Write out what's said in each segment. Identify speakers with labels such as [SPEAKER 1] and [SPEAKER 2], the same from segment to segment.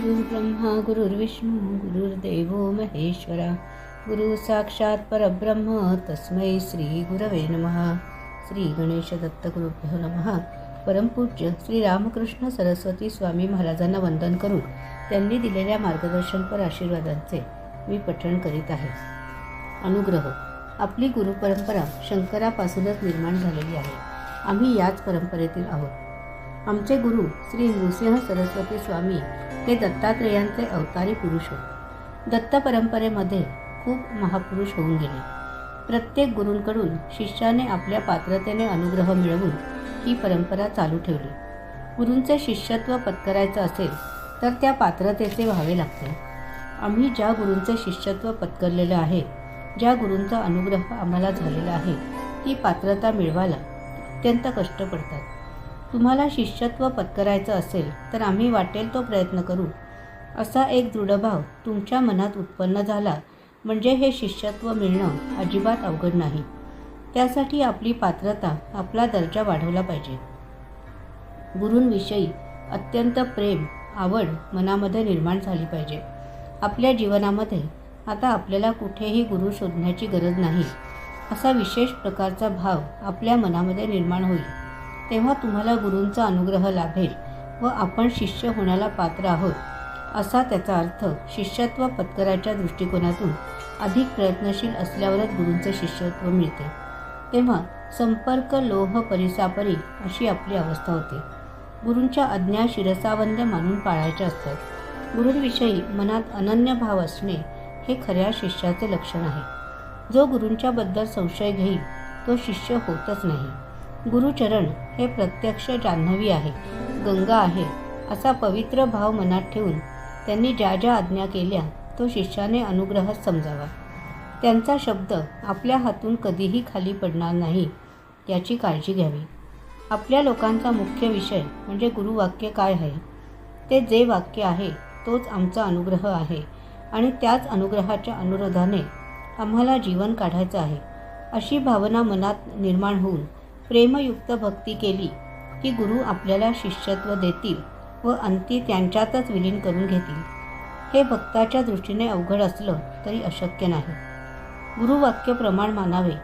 [SPEAKER 1] गुरुर्ब्रह्मा गुरुर्विष्णू गुरुर्देवो महेश्वरा गुरु साक्षात परब्रह्म तस्मै श्री गुरवे नमः. श्री गणेश दत्त गुरुभ्यो नमः. परमपूज्य श्री रामकृष्ण सरस्वती स्वामी महाराजांना वंदन करून त्यांनी दिलेल्या मार्गदर्शनपर आशीर्वादांचे मी पठण करीत आहे. अनुग्रह. आपली गुरुपरंपरा शंकरापासूनच निर्माण झालेली आहे. आम्ही याच परंपरेतील आहोत. आमचे गुरु श्री नृसिंह सरस्वती स्वामी हे दत्तात्रेयांचे अवतारी पुरुष होत. दत्त परंपरेमध्ये खूप महापुरुष होऊन गेले. प्रत्येक गुरूंकडून शिष्याने आपल्या पात्रतेने अनुग्रह मिळवून ही परंपरा चालू ठेवली. गुरूंचे शिष्यत्व पत्करायचं असेल तर त्या पात्रतेचे व्हावे लागते. आम्ही ज्या गुरूंचे शिष्यत्व पत्करलेलं आहे, ज्या गुरूंचा अनुग्रह आम्हाला झालेला आहे, ती पात्रता मिळवायला अत्यंत कष्ट पडतात. तुम्हाला शिष्यत्व पत्करायचं असेल तर आम्ही वाटेल तो प्रयत्न करू असा एक दृढभाव तुमच्या मनात उत्पन्न झाला म्हणजे हे शिष्यत्व मिळणं अजिबात अवघड नाही. त्यासाठी आपली पात्रता, आपला दर्जा वाढवला पाहिजे. गुरूंविषयी अत्यंत प्रेम, आवड मनामध्ये निर्माण झाली पाहिजे. आपल्या जीवनामध्ये आता आपल्याला कुठेही गुरु शोधण्याची गरज नाही असा विशेष प्रकारचा भाव आपल्या मनामध्ये निर्माण होईल. तेव्हा तुम्हाला गुरूंचा अनुग्रह लाभेल व आपण शिष्य होण्याला पात्र आहोत असा त्याचा अर्थ. शिष्यत्व पत्कराच्या दृष्टिकोनातून अधिक प्रयत्नशील असल्यावरच गुरूंचे शिष्यत्व मिळते. तेव्हा संपर्क लोह परिसापरी अशी आपली अवस्था होते. गुरूंच्या आज्ञा शिरसावंद्य मानून पाळायच्या असतात. गुरूंविषयी मनात अनन्य भाव असणे हे खऱ्या शिष्याचे लक्षण आहे. जो गुरूंच्याबद्दल संशय घेईल तो शिष्य होतच नाही. गुरुचरण हे प्रत्यक्ष जान्हवी आहे, गंगा आहे असा पवित्र भाव मनात ठेवून त्यांनी ज्या ज्या आज्ञा केल्या तो शिष्याने अनुग्रहच समजावा. त्यांचा शब्द आपल्या हातून कधीही खाली पडणार नाही याची काळजी घ्यावी. आपल्या लोकांचा मुख्य विषय म्हणजे गुरुवाक्य काय आहे, ते जे वाक्य आहे तोच आमचा अनुग्रह आहे आणि त्याच अनुग्रहाच्या अनुरोधाने आम्हाला जीवन काढायचं आहे अशी भावना मनात निर्माण होऊन प्रेमयुक्त भक्ती केली की गुरु आपल्याला शिष्यत्व देतील व अंती त्यांच्यातच विलीन करून घेतील. हे भक्ताच्या दृष्टीने अवघड असलं तरी अशक्य नाही. गुरुवाक्य प्रमाण मानावे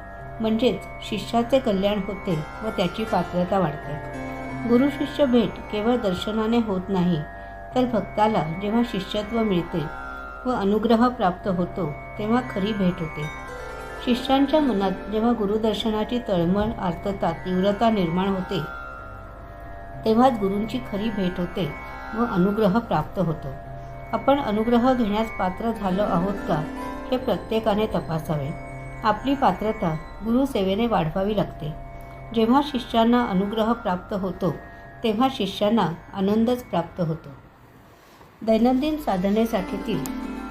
[SPEAKER 1] म्हणजेच शिष्याचे कल्याण होते व त्याची पात्रता वाढते. गुरु शिष्य भेट केवळ दर्शनाने होत नाही तर भक्ताला जेव्हा शिष्यत्व मिळते व अनुग्रह प्राप्त होतो तेव्हा खरी भेट होते. शिष्यांच्या मनात जेव्हा गुरुदर्शनाची तळमळ, आर्तता, तीव्रता निर्माण होते तेव्हाच गुरूंची खरी भेट होते व अनुग्रह प्राप्त होतो. आपण अनुग्रह घेण्यास पात्र झालो आहोत का हे प्रत्येकाने तपासावे. आपली पात्रता गुरुसेवेने वाढवावी लागते. जेव्हा शिष्यांना अनुग्रह प्राप्त होतो तेव्हा शिष्यांना आनंदच प्राप्त होतो. दैनंदिन साधनेसाठीतील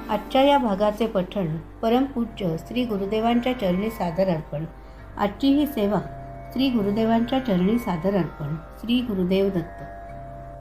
[SPEAKER 1] आजच्या या भागाचे पठण परमपूज्य श्री गुरुदेवांच्या चरणी सादर अर्पण. आजची ही सेवा श्री गुरुदेवांच्या चरणी सादर अर्पण. श्री गुरुदेव दत्त.